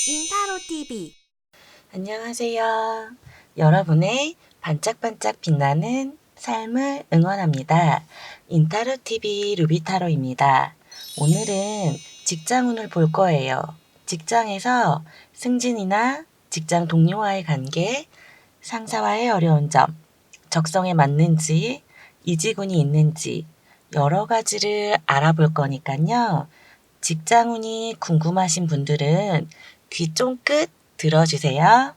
인타로 TV. 안녕하세요. 여러분의 반짝반짝 빛나는 삶을 응원합니다. 인타로 TV 루비타로입니다. 오늘은 직장운을 볼 거예요. 직장에서 승진이나 직장 동료와의 관계, 상사와의 어려운 점, 적성에 맞는지, 이직운이 있는지 여러 가지를 알아볼 거니까요. 직장운이 궁금하신 분들은 귀 쫑긋 들어주세요.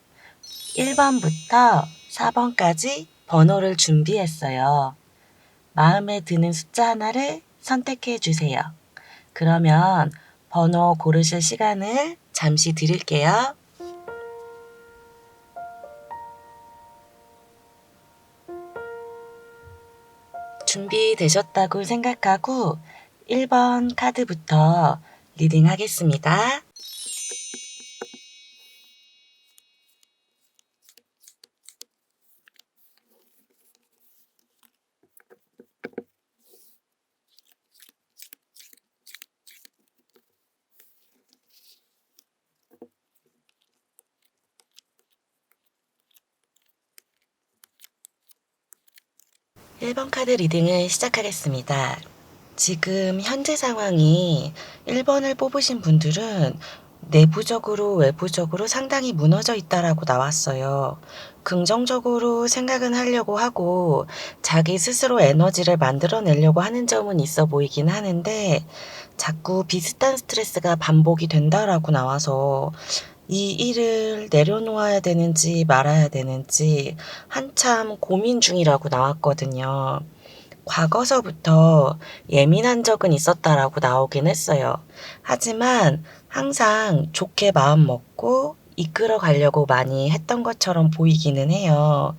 1번부터 4번까지 번호를 준비했어요. 마음에 드는 숫자 하나를 선택해 주세요. 그러면 번호 고르실 시간을 잠시 드릴게요. 준비되셨다고 생각하고 1번 카드부터 리딩 하겠습니다. 1번 카드 리딩을 시작하겠습니다. 지금 현재 상황이 1번을 뽑으신 분들은 내부적으로 외부적으로 상당히 무너져 있다라고 나왔어요. 긍정적으로 생각은 하려고 하고 자기 스스로 에너지를 만들어내려고 하는 점은 있어 보이긴 하는데 자꾸 비슷한 스트레스가 반복이 된다라고 나와서 이 일을 내려놓아야 되는지 말아야 되는지 한참 고민 중이라고 나왔거든요. 과거서부터 예민한 적은 있었다라고 나오긴 했어요. 하지만 항상 좋게 마음 먹고 이끌어 가려고 많이 했던 것처럼 보이기는 해요.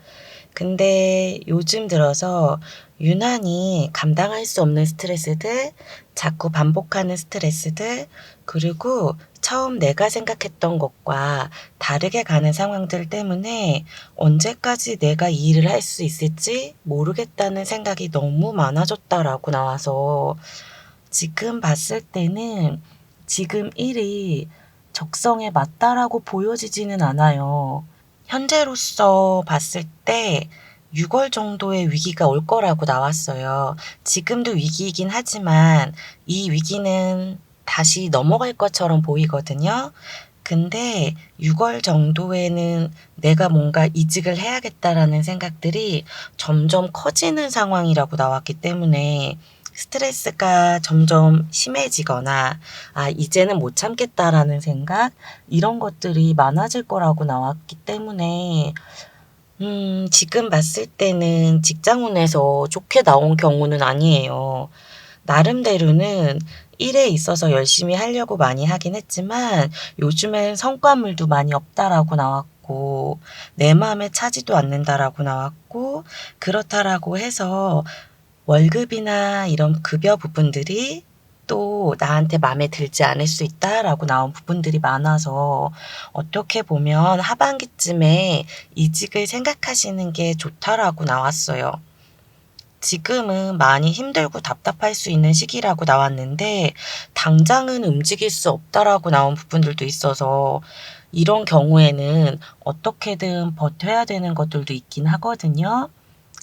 근데 요즘 들어서 유난히 감당할 수 없는 스트레스들, 자꾸 반복하는 스트레스들, 그리고 처음 내가 생각했던 것과 다르게 가는 상황들 때문에 언제까지 내가 이 일을 할 수 있을지 모르겠다는 생각이 너무 많아졌다라고 나와서 지금 봤을 때는 지금 일이 적성에 맞다라고 보여지지는 않아요. 현재로서 봤을 때 6월 정도의 위기가 올 거라고 나왔어요. 지금도 위기이긴 하지만 이 위기는 다시 넘어갈 것처럼 보이거든요. 근데 6월 정도에는 내가 뭔가 이직을 해야겠다라는 생각들이 점점 커지는 상황이라고 나왔기 때문에 스트레스가 점점 심해지거나 이제는 못 참겠다라는 생각 이런 것들이 많아질 거라고 나왔기 때문에 지금 봤을 때는 직장운에서 좋게 나온 경우는 아니에요. 나름대로는 일에 있어서 열심히 하려고 많이 하긴 했지만 요즘엔 성과물도 많이 없다라고 나왔고 내 마음에 차지도 않는다라고 나왔고 그렇다라고 해서 월급이나 이런 급여 부분들이 또 나한테 마음에 들지 않을 수 있다라고 나온 부분들이 많아서 어떻게 보면 하반기쯤에 이직을 생각하시는 게 좋다라고 나왔어요. 지금은 많이 힘들고 답답할 수 있는 시기라고 나왔는데 당장은 움직일 수 없다라고 나온 부분들도 있어서 이런 경우에는 어떻게든 버텨야 되는 것들도 있긴 하거든요.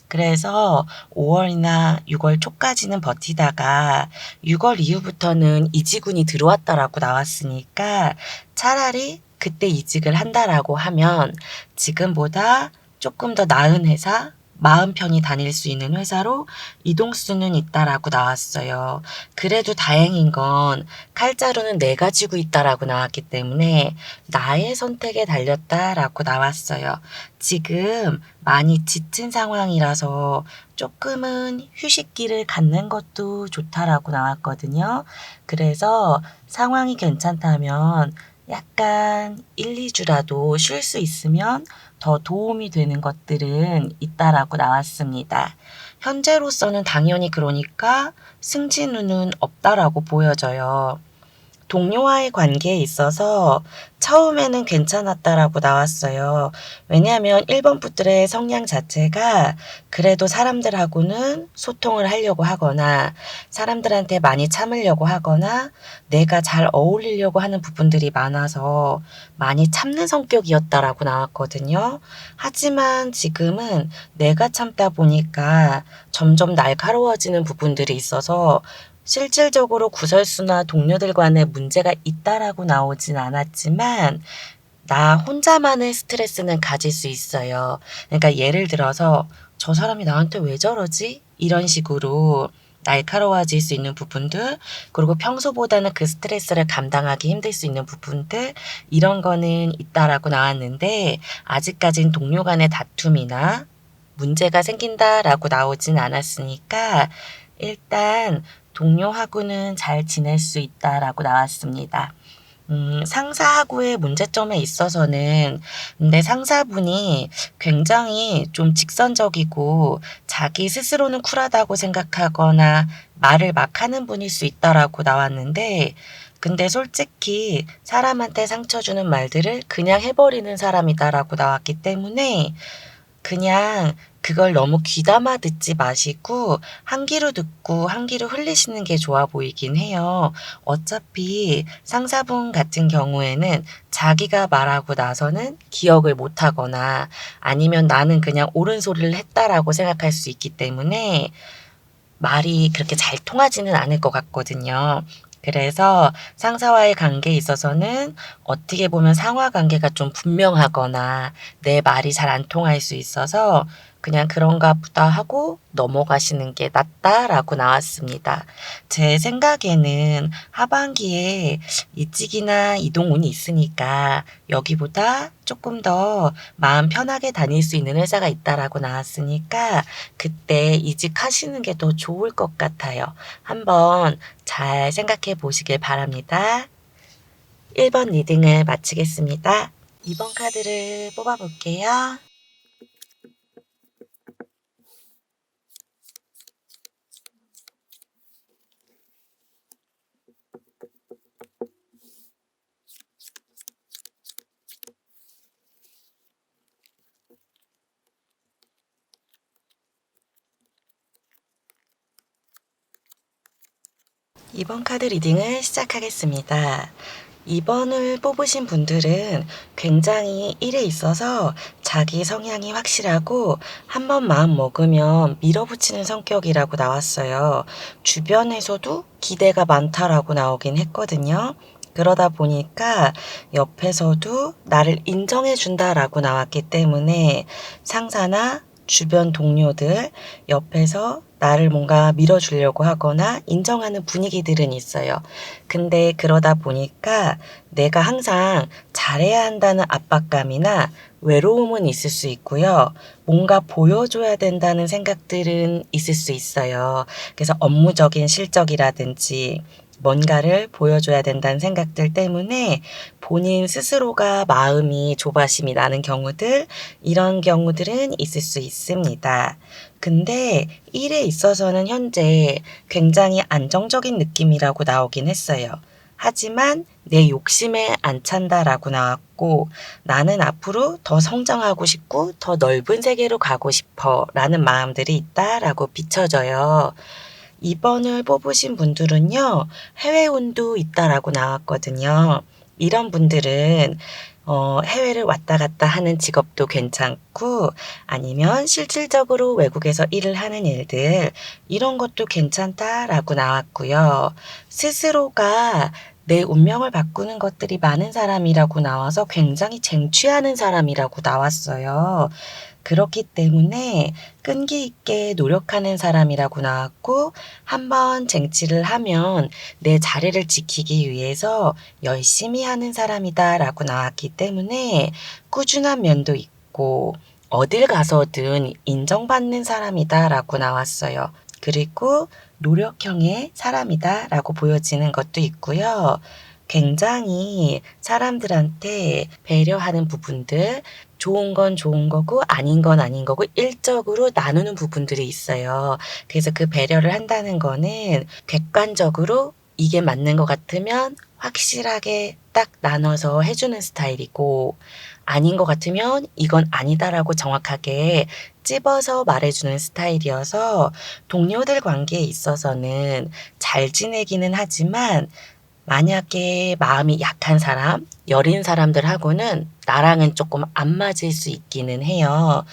그래서 5월이나 6월 초까지는 버티다가 6월 이후부터는 이직운이 들어왔다라고 나왔으니까 차라리 그때 이직을 한다라고 하면 지금보다 조금 더 나은 회사, 마음 편히 다닐 수 있는 회사로 이동 수는 있다라고 나왔어요. 그래도 다행인 건 칼자루는 내가 쥐고 있다라고 나왔기 때문에 나의 선택에 달렸다라고 나왔어요. 지금 많이 지친 상황이라서 조금은 휴식기를 갖는 것도 좋다라고 나왔거든요. 그래서 상황이 괜찮다면 약간 1, 2주라도 쉴 수 있으면 더 도움이 되는 것들은 있다라고 나왔습니다. 현재로서는 당연히 그러니까 승진운은 없다라고 보여져요. 동료와의 관계에 있어서 처음에는 괜찮았다라고 나왔어요. 왜냐하면 1번 분들의 성향 자체가 그래도 사람들하고는 소통을 하려고 하거나 사람들한테 많이 참으려고 하거나 내가 잘 어울리려고 하는 부분들이 많아서 많이 참는 성격이었다라고 나왔거든요. 하지만 지금은 내가 참다 보니까 점점 날카로워지는 부분들이 있어서 실질적으로 구설수나 동료들 간에 문제가 있다라고 나오진 않았지만 나 혼자만의 스트레스는 가질 수 있어요. 그러니까 예를 들어서 저 사람이 나한테 왜 저러지? 이런 식으로 날카로워질 수 있는 부분들, 그리고 평소보다는 그 스트레스를 감당하기 힘들 수 있는 부분들, 이런 거는 있다라고 나왔는데 아직까진 동료 간의 다툼이나 문제가 생긴다라고 나오진 않았으니까 일단 동료하고는 잘 지낼 수 있다라고 나왔습니다. 상사하고의 문제점에 있어서는 근데 상사분이 굉장히 좀 직선적이고 자기 스스로는 쿨하다고 생각하거나 말을 막 하는 분일 수 있다라고 나왔는데 근데 솔직히 사람한테 상처 주는 말들을 그냥 해버리는 사람이다라고 나왔기 때문에 그냥 그걸 너무 귀담아 듣지 마시고 한 귀로 듣고 한 귀로 흘리시는 게 좋아 보이긴 해요. 어차피 상사분 같은 경우에는 자기가 말하고 나서는 기억을 못 하거나 아니면 나는 그냥 옳은 소리를 했다라고 생각할 수 있기 때문에 말이 그렇게 잘 통하지는 않을 것 같거든요. 그래서 상사와의 관계에 있어서는 어떻게 보면 상하 관계가 좀 분명하거나 내 말이 잘 안 통할 수 있어서 그냥 그런가 보다 하고 넘어가시는 게 낫다라고 나왔습니다. 제 생각에는 하반기에 이직이나 이동운이 있으니까 여기보다 조금 더 마음 편하게 다닐 수 있는 회사가 있다라고 나왔으니까 그때 이직하시는 게 더 좋을 것 같아요. 한번 잘 생각해 보시길 바랍니다. 1번 리딩을 마치겠습니다. 2번 카드를 뽑아볼게요. 이번 카드 리딩을 시작하겠습니다. 2번을 뽑으신 분들은 굉장히 일에 있어서 자기 성향이 확실하고 한번 마음 먹으면 밀어붙이는 성격이라고 나왔어요. 주변에서도 기대가 많다라고 나오긴 했거든요. 그러다 보니까 옆에서도 나를 인정해 준다라고 나왔기 때문에 상사나 주변 동료들 옆에서 나를 뭔가 밀어주려고 하거나 인정하는 분위기들은 있어요. 근데 그러다 보니까 내가 항상 잘해야 한다는 압박감이나 외로움은 있을 수 있고요. 뭔가 보여줘야 된다는 생각들은 있을 수 있어요. 그래서 업무적인 실적이라든지 뭔가를 보여줘야 된다는 생각들 때문에 본인 스스로가 마음이 조바심이 나는 경우들, 이런 경우들은 있을 수 있습니다. 근데 일에 있어서는 현재 굉장히 안정적인 느낌이라고 나오긴 했어요. 하지만 내 욕심에 안 찬다라고 나왔고 나는 앞으로 더 성장하고 싶고 더 넓은 세계로 가고 싶어 라는 마음들이 있다라고 비춰져요. 2번을 뽑으신 분들은요, 해외운도 있다라고 나왔거든요. 이런 분들은 해외를 왔다 갔다 하는 직업도 괜찮고 아니면 실질적으로 외국에서 일을 하는 일들 이런 것도 괜찮다라고 나왔고요. 스스로가 내 운명을 바꾸는 것들이 많은 사람이라고 나와서 굉장히 쟁취하는 사람이라고 나왔어요. 그렇기 때문에 끈기 있게 노력하는 사람이라고 나왔고 한번 쟁취를 하면 내 자리를 지키기 위해서 열심히 하는 사람이다라고 나왔기 때문에 꾸준한 면도 있고 어딜 가서든 인정받는 사람이다라고 나왔어요. 그리고 노력형의 사람이다라고 보여지는 것도 있고요. 굉장히 사람들한테 배려하는 부분들, 좋은 건 좋은 거고 아닌 건 아닌 거고 일적으로 나누는 부분들이 있어요. 그래서 그 배려를 한다는 거는 객관적으로 이게 맞는 것 같으면 확실하게 딱 나눠서 해주는 스타일이고, 아닌 것 같으면 이건 아니다라고 정확하게 찝어서 말해주는 스타일이어서 동료들 관계에 있어서는 잘 지내기는 하지만 만약에 마음이 약한 사람, 여린 사람들하고는 나랑은 조금 안 맞을 수 있기는 해요.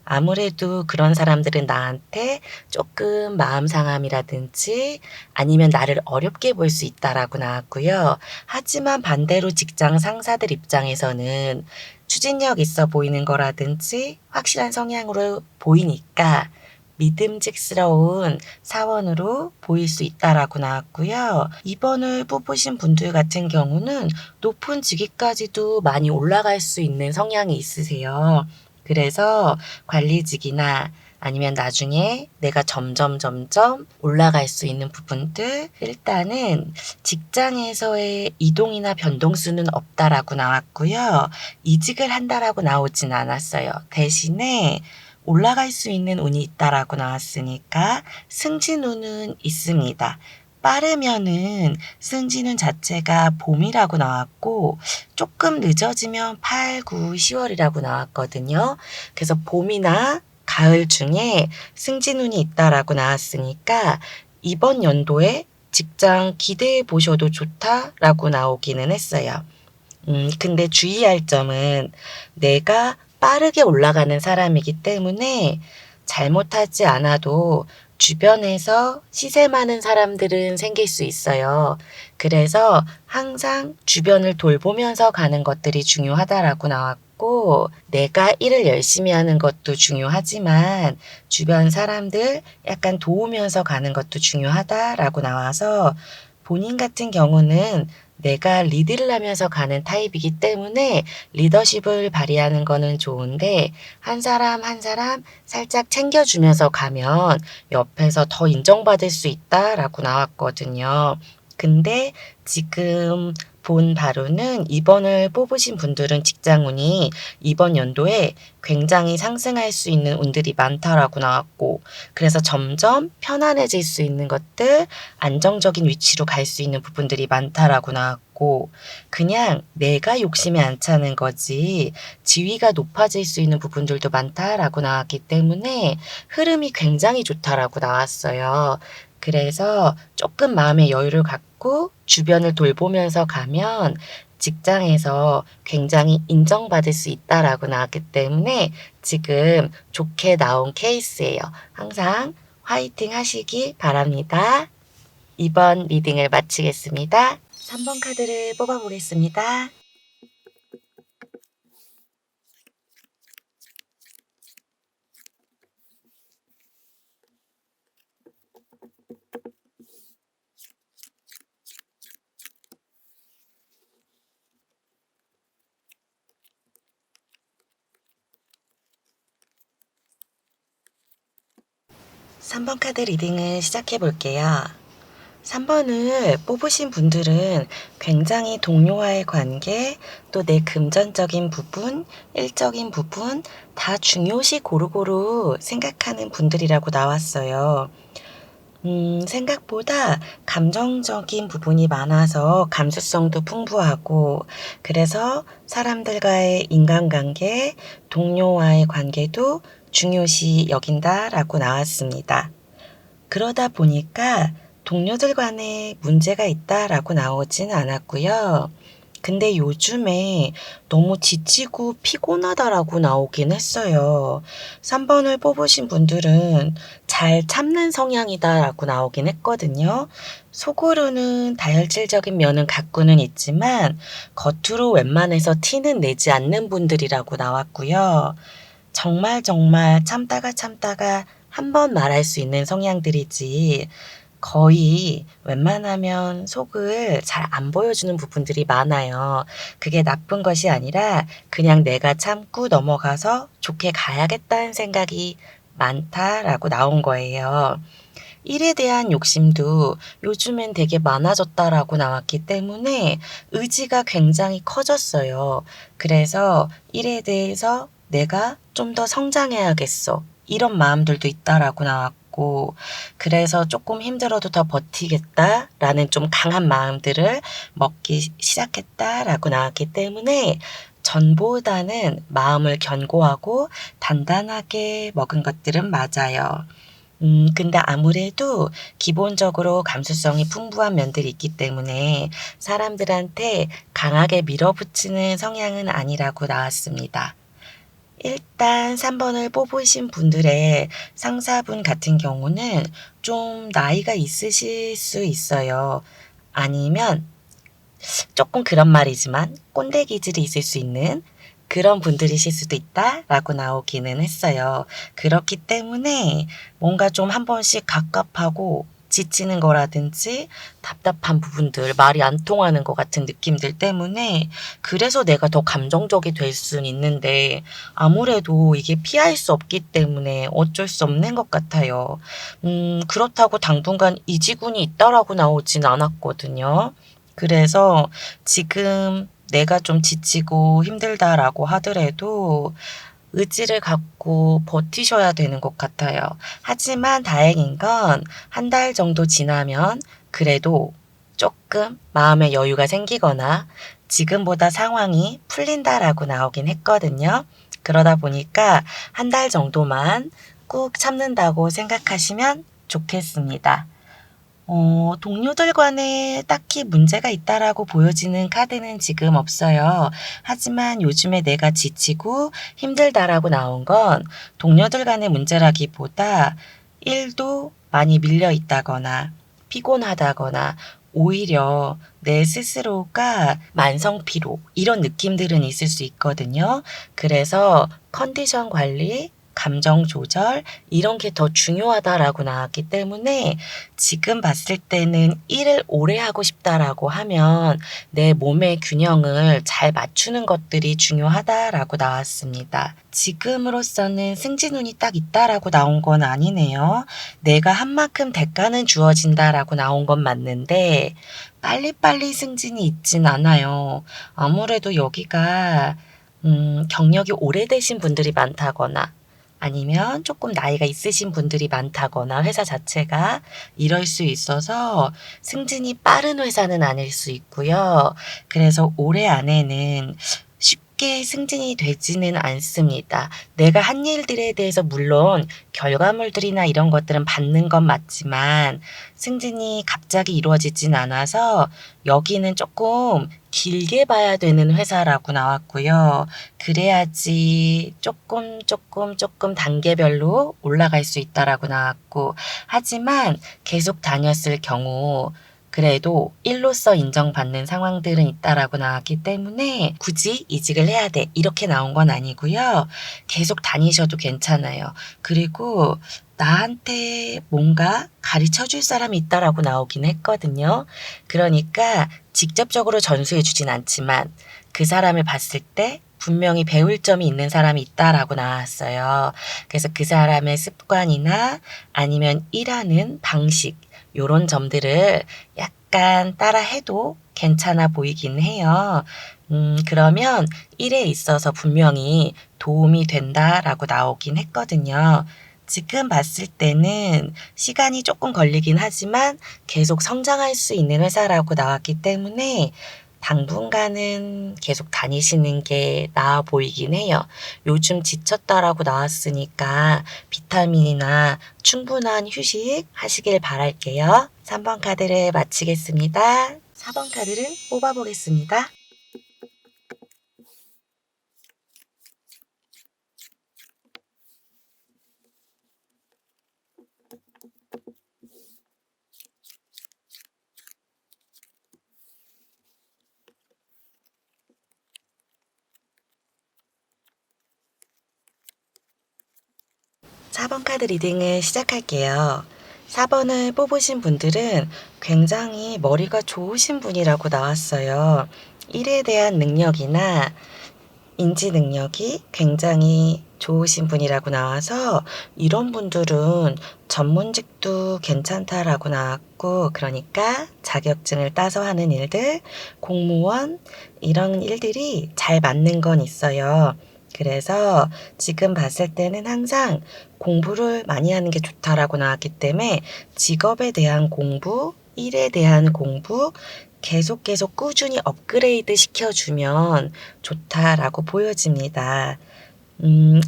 아무래도 그런 사람들은 나한테 조금 마음 상함이라든지 아니면 나를 어렵게 볼 수 있다라고 나왔고요. 하지만 반대로 직장 상사들 입장에서는 추진력 있어 보이는 거라든지 확실한 성향으로 보이니까 믿음직스러운 사원으로 보일 수 있다라고 나왔고요. 2번을 뽑으신 분들 같은 경우는 높은 직위까지도 많이 올라갈 수 있는 성향이 있으세요. 그래서 관리직이나 아니면 나중에 내가 점점 올라갈 수 있는 부분들, 일단은 직장에서의 이동이나 변동수는 없다라고 나왔고요. 이직을 한다라고 나오진 않았어요. 대신에 올라갈 수 있는 운이 있다라고 나왔으니까 승진운은 있습니다. 빠르면은 승진운 자체가 봄이라고 나왔고 조금 늦어지면 8, 9, 10월이라고 나왔거든요. 그래서 봄이나 가을 중에 승진운이 있다라고 나왔으니까 이번 연도에 직장 기대해 보셔도 좋다라고 나오기는 했어요. 근데 주의할 점은 내가 빠르게 올라가는 사람이기 때문에 잘못하지 않아도 주변에서 시세 많은 사람들은 생길 수 있어요. 그래서 항상 주변을 돌보면서 가는 것들이 중요하다라고 나왔고, 내가 일을 열심히 하는 것도 중요하지만 주변 사람들 약간 도우면서 가는 것도 중요하다라고 나와서 본인 같은 경우는 내가 리드를 하면서 가는 타입이기 때문에 리더십을 발휘하는 거는 좋은데 한 사람 한 사람 살짝 챙겨주면서 가면 옆에서 더 인정받을 수 있다라고 나왔거든요. 근데 지금 본 바로는 2번을 뽑으신 분들은 직장운이 이번 연도에 굉장히 상승할 수 있는 운들이 많다라고 나왔고, 그래서 점점 편안해질 수 있는 것들, 안정적인 위치로 갈 수 있는 부분들이 많다라고 나왔고, 그냥 내가 욕심이 안 차는 거지 지위가 높아질 수 있는 부분들도 많다라고 나왔기 때문에 흐름이 굉장히 좋다라고 나왔어요. 그래서 조금 마음의 여유를 갖고 주변을 돌보면서 가면 직장에서 굉장히 인정받을 수 있다라고 나왔기 때문에 지금 좋게 나온 케이스예요. 항상 화이팅 하시기 바랍니다. 2번 리딩을 마치겠습니다. 3번 카드를 뽑아보겠습니다. 3번 카드 리딩을 시작해 볼게요. 3번을 뽑으신 분들은 굉장히 동료와의 관계, 또 내 금전적인 부분, 일적인 부분 다 중요시 고루고루 생각하는 분들이라고 나왔어요. 생각보다 감정적인 부분이 많아서 감수성도 풍부하고, 그래서 사람들과의 인간관계, 동료와의 관계도 중요시 여긴다라고 나왔습니다. 그러다 보니까 동료들 간에 문제가 있다라고 나오진 않았고요. 근데 요즘에 너무 지치고 피곤하다라고 나오긴 했어요. 3번을 뽑으신 분들은 잘 참는 성향이다라고 나오긴 했거든요. 속으로는 다혈질적인 면은 갖고는 있지만 겉으로 웬만해서 티는 내지 않는 분들이라고 나왔고요. 정말 참다가 한 번 말할 수 있는 성향들이지 거의 웬만하면 속을 잘 안 보여주는 부분들이 많아요. 그게 나쁜 것이 아니라 그냥 내가 참고 넘어가서 좋게 가야겠다는 생각이 많다라고 나온 거예요. 일에 대한 욕심도 요즘엔 되게 많아졌다라고 나왔기 때문에 의지가 굉장히 커졌어요. 그래서 일에 대해서 내가 좀 더 성장해야겠어, 이런 마음들도 있다라고 나왔고, 나왔고, 그래서 조금 힘들어도 더 버티겠다라는 좀 강한 마음들을 먹기 시작했다라고 나왔기 때문에 전보다는 마음을 견고하고 단단하게 먹은 것들은 맞아요. 근데 아무래도 기본적으로 감수성이 풍부한 면들이 있기 때문에 사람들한테 강하게 밀어붙이는 성향은 아니라고 나왔습니다. 일단 3번을 뽑으신 분들의 상사분 같은 경우는 좀 나이가 있으실 수 있어요. 아니면 조금 그런 말이지만 꼰대 기질이 있을 수 있는 그런 분들이실 수도 있다라고 나오기는 했어요. 그렇기 때문에 뭔가 좀 한 번씩 갑갑하고 지치는 거라든지 답답한 부분들, 말이 안 통하는 것 같은 느낌들 때문에 그래서 내가 더 감정적이 될 수는 있는데 아무래도 이게 피할 수 없기 때문에 어쩔 수 없는 것 같아요. 그렇다고 당분간 이 지군이 있다라고 나오진 않았거든요. 그래서 지금 내가 좀 지치고 힘들다라고 하더라도 의지를 갖고 버티셔야 되는 것 같아요. 하지만 다행인 건 한 달 정도 지나면 그래도 조금 마음의 여유가 생기거나 지금보다 상황이 풀린다라고 나오긴 했거든요. 그러다 보니까 한 달 정도만 꾹 참는다고 생각하시면 좋겠습니다. 동료들과는 딱히 문제가 있다라고 보여지는 카드는 지금 없어요. 하지만 요즘에 내가 지치고 힘들다라고 나온 건 동료들 간의 문제라기보다 일도 많이 밀려 있다거나 피곤하다거나 오히려 내 스스로가 만성 피로 이런 느낌들은 있을 수 있거든요. 그래서 컨디션 관리, 감정 조절 이런 게 더 중요하다라고 나왔기 때문에 지금 봤을 때는 일을 오래 하고 싶다라고 하면 내 몸의 균형을 잘 맞추는 것들이 중요하다라고 나왔습니다. 지금으로서는 승진운이 딱 있다라고 나온 건 아니네요. 내가 한 만큼 대가는 주어진다라고 나온 건 맞는데 빨리빨리 승진이 있진 않아요. 아무래도 여기가 경력이 오래되신 분들이 많다거나 아니면 조금 나이가 있으신 분들이 많다거나 회사 자체가 이럴 수 있어서 승진이 빠른 회사는 아닐 수 있고요. 그래서 올해 안에는 쉽게 승진이 되지는 않습니다. 내가 한 일들에 대해서 물론 결과물들이나 이런 것들은 받는 건 맞지만 승진이 갑자기 이루어지진 않아서 여기는 조금 길게 봐야 되는 회사라고 나왔고요. 그래야지 조금 단계별로 올라갈 수 있다라고 나왔고, 하지만 계속 다녔을 경우 그래도 일로서 인정받는 상황들은 있다라고 나왔기 때문에 굳이 이직을 해야 돼 이렇게 나온 건 아니고요. 계속 다니셔도 괜찮아요. 그리고 나한테 뭔가 가르쳐 줄 사람이 있다라고 나오긴 했거든요. 그러니까 직접적으로 전수해 주진 않지만 그 사람을 봤을 때 분명히 배울 점이 있는 사람이 있다라고 나왔어요. 그래서 그 사람의 습관이나 아니면 일하는 방식 요런 점들을 약간 따라 해도 괜찮아 보이긴 해요. 그러면 일에 있어서 분명히 도움이 된다라고 나오긴 했거든요. 지금 봤을 때는 시간이 조금 걸리긴 하지만 계속 성장할 수 있는 회사라고 나왔기 때문에 당분간은 계속 다니시는 게 나아 보이긴 해요. 요즘 지쳤다라고 나왔으니까 비타민이나 충분한 휴식 하시길 바랄게요. 3번 카드를 마치겠습니다. 4번 카드를 뽑아보겠습니다. 4번 카드 리딩을 시작할게요. 4번을 뽑으신 분들은 굉장히 머리가 좋으신 분이라고 나왔어요. 일에 대한 능력이나 인지 능력이 굉장히 좋으신 분이라고 나와서 이런 분들은 전문직도 괜찮다라고 나왔고, 그러니까 자격증을 따서 하는 일들, 공무원 이런 일들이 잘 맞는 건 있어요. 그래서 지금 봤을 때는 항상 공부를 많이 하는 게 좋다라고 나왔기 때문에 직업에 대한 공부, 일에 대한 공부 계속 꾸준히 업그레이드 시켜주면 좋다라고 보여집니다.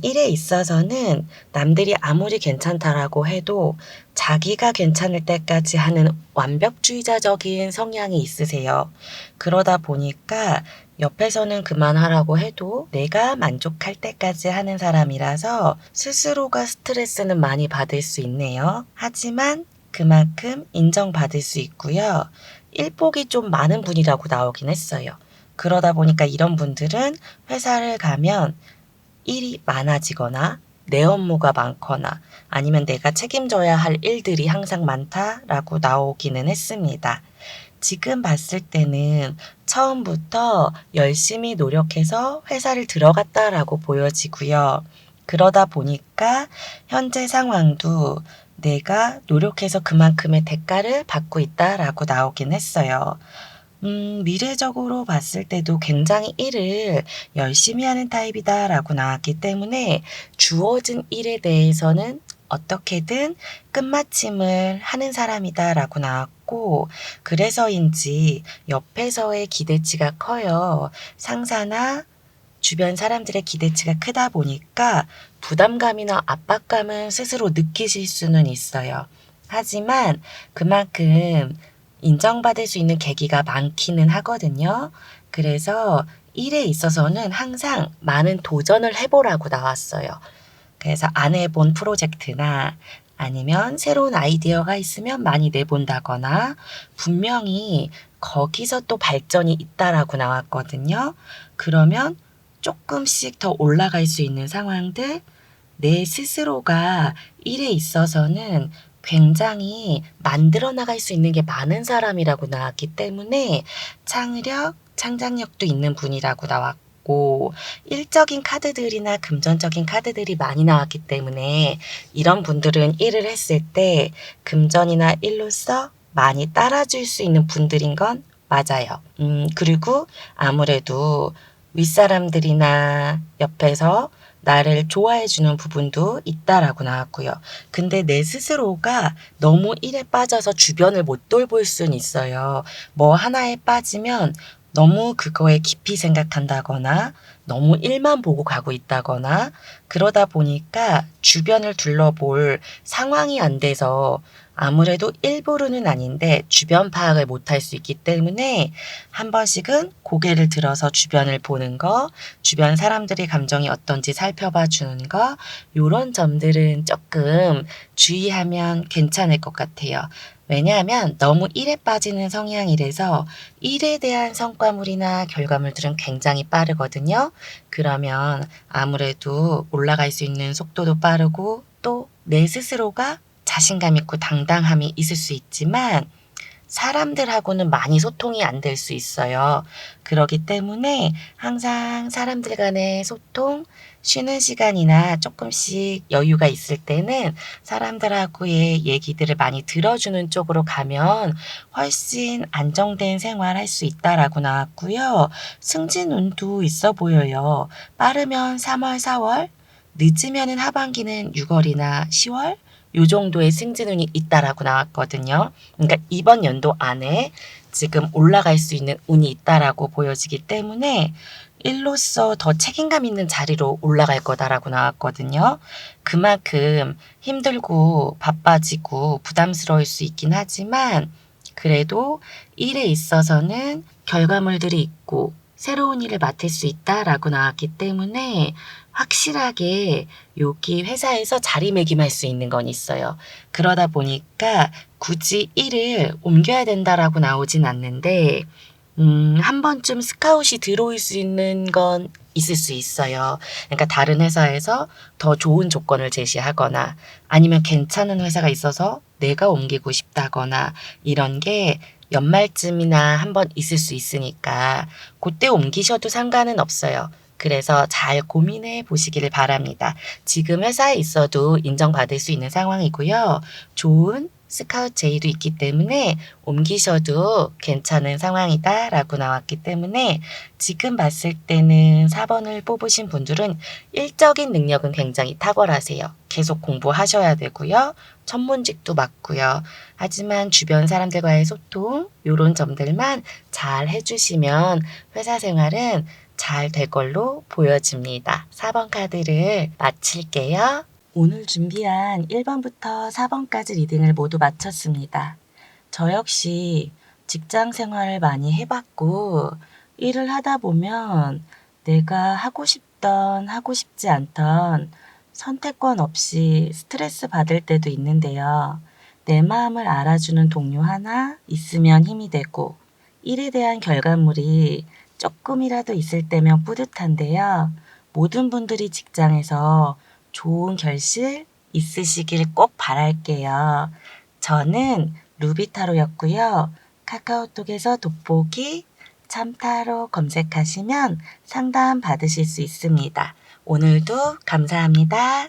일에 있어서는 남들이 아무리 괜찮다라고 해도 자기가 괜찮을 때까지 하는 완벽주의자적인 성향이 있으세요. 그러다 보니까 옆에서는 그만하라고 해도 내가 만족할 때까지 하는 사람이라서 스스로가 스트레스는 많이 받을 수 있네요. 하지만 그만큼 인정받을 수 있고요. 일복이 좀 많은 분이라고 나오긴 했어요. 그러다 보니까 이런 분들은 회사를 가면 일이 많아지거나 내 업무가 많거나 아니면 내가 책임져야 할 일들이 항상 많다라고 나오기는 했습니다. 지금 봤을 때는 처음부터 열심히 노력해서 회사를 들어갔다라고 보여지고요. 그러다 보니까 현재 상황도 내가 노력해서 그만큼의 대가를 받고 있다라고 나오긴 했어요. 미래적으로 봤을 때도 굉장히 일을 열심히 하는 타입이다라고 나왔기 때문에 주어진 일에 대해서는 어떻게든 끝마침을 하는 사람이다라고 나왔고, 그래서인지 옆에서의 기대치가 커요. 상사나 주변 사람들의 기대치가 크다 보니까 부담감이나 압박감은 스스로 느끼실 수는 있어요. 하지만 그만큼 인정받을 수 있는 계기가 많기는 하거든요. 그래서 일에 있어서는 항상 많은 도전을 해보라고 나왔어요. 그래서 안 해본 프로젝트나 아니면 새로운 아이디어가 있으면 많이 내본다거나 분명히 거기서 또 발전이 있다라고 나왔거든요. 그러면 조금씩 더 올라갈 수 있는 상황들, 내 스스로가 일에 있어서는 굉장히 만들어 나갈 수 있는 게 많은 사람이라고 나왔기 때문에 창의력, 창작력도 있는 분이라고 나왔고, 일적인 카드들이나 금전적인 카드들이 많이 나왔기 때문에 이런 분들은 일을 했을 때 금전이나 일로서 많이 따라줄 수 있는 분들인 건 맞아요. 그리고 아무래도 윗사람들이나 옆에서 나를 좋아해주는 부분도 있다라고 나왔고요. 근데 내 스스로가 너무 일에 빠져서 주변을 못 돌볼 순 있어요. 뭐 하나에 빠지면 너무 그거에 깊이 생각한다거나 너무 일만 보고 가고 있다거나 그러다 보니까 주변을 둘러볼 상황이 안 돼서 아무래도 일부러는 아닌데 주변 파악을 못할 수 있기 때문에 한 번씩은 고개를 들어서 주변을 보는 거, 주변 사람들의 감정이 어떤지 살펴봐 주는 거, 요런 점들은 조금 주의하면 괜찮을 것 같아요. 왜냐하면 너무 일에 빠지는 성향이라서 일에 대한 성과물이나 결과물들은 굉장히 빠르거든요. 그러면 아무래도 올라갈 수 있는 속도도 빠르고 또 내 스스로가 자신감 있고 당당함이 있을 수 있지만 사람들하고는 많이 소통이 안 될 수 있어요. 그렇기 때문에 항상 사람들 간의 소통, 쉬는 시간이나 조금씩 여유가 있을 때는 사람들하고의 얘기들을 많이 들어주는 쪽으로 가면 훨씬 안정된 생활할 수 있다라고 나왔고요. 승진운도 있어 보여요. 빠르면 3월, 4월, 늦으면은 하반기는 6월이나 10월 요 정도의 승진운이 있다라고 나왔거든요. 그러니까 이번 연도 안에 지금 올라갈 수 있는 운이 있다라고 보여지기 때문에 일로서 더 책임감 있는 자리로 올라갈 거다라고 나왔거든요. 그만큼 힘들고 바빠지고 부담스러울 수 있긴 하지만 그래도 일에 있어서는 결과물들이 있고 새로운 일을 맡을 수 있다라고 나왔기 때문에 확실하게 여기 회사에서 자리매김할 수 있는 건 있어요. 그러다 보니까 굳이 일을 옮겨야 된다라고 나오진 않는데 한 번쯤 스카웃이 들어올 수 있는 건 있을 수 있어요. 그러니까 다른 회사에서 더 좋은 조건을 제시하거나 아니면 괜찮은 회사가 있어서 내가 옮기고 싶다거나 이런 게 연말쯤이나 한번 있을 수 있으니까 그때 옮기셔도 상관은 없어요. 그래서 잘 고민해 보시기를 바랍니다. 지금 회사에 있어도 인정받을 수 있는 상황이고요. 좋은 스카웃 제의도 있기 때문에 옮기셔도 괜찮은 상황이다 라고 나왔기 때문에 지금 봤을 때는 4번을 뽑으신 분들은 일적인 능력은 굉장히 탁월하세요. 계속 공부하셔야 되고요. 전문직도 맞고요. 하지만 주변 사람들과의 소통 이런 점들만 잘 해주시면 회사 생활은 잘 될 걸로 보여집니다. 4번 카드를 마칠게요. 오늘 준비한 1번부터 4번까지 리딩을 모두 마쳤습니다. 저 역시 직장 생활을 많이 해봤고 일을 하다 보면 내가 하고 싶던 하고 싶지 않던 선택권 없이 스트레스 받을 때도 있는데요. 내 마음을 알아주는 동료 하나 있으면 힘이 되고 일에 대한 결과물이 조금이라도 있을 때면 뿌듯한데요. 모든 분들이 직장에서 좋은 결실 있으시길 꼭 바랄게요. 저는 루비타로였고요. 카카오톡에서 돋보기 참타로 검색하시면 상담 받으실 수 있습니다. 오늘도 감사합니다.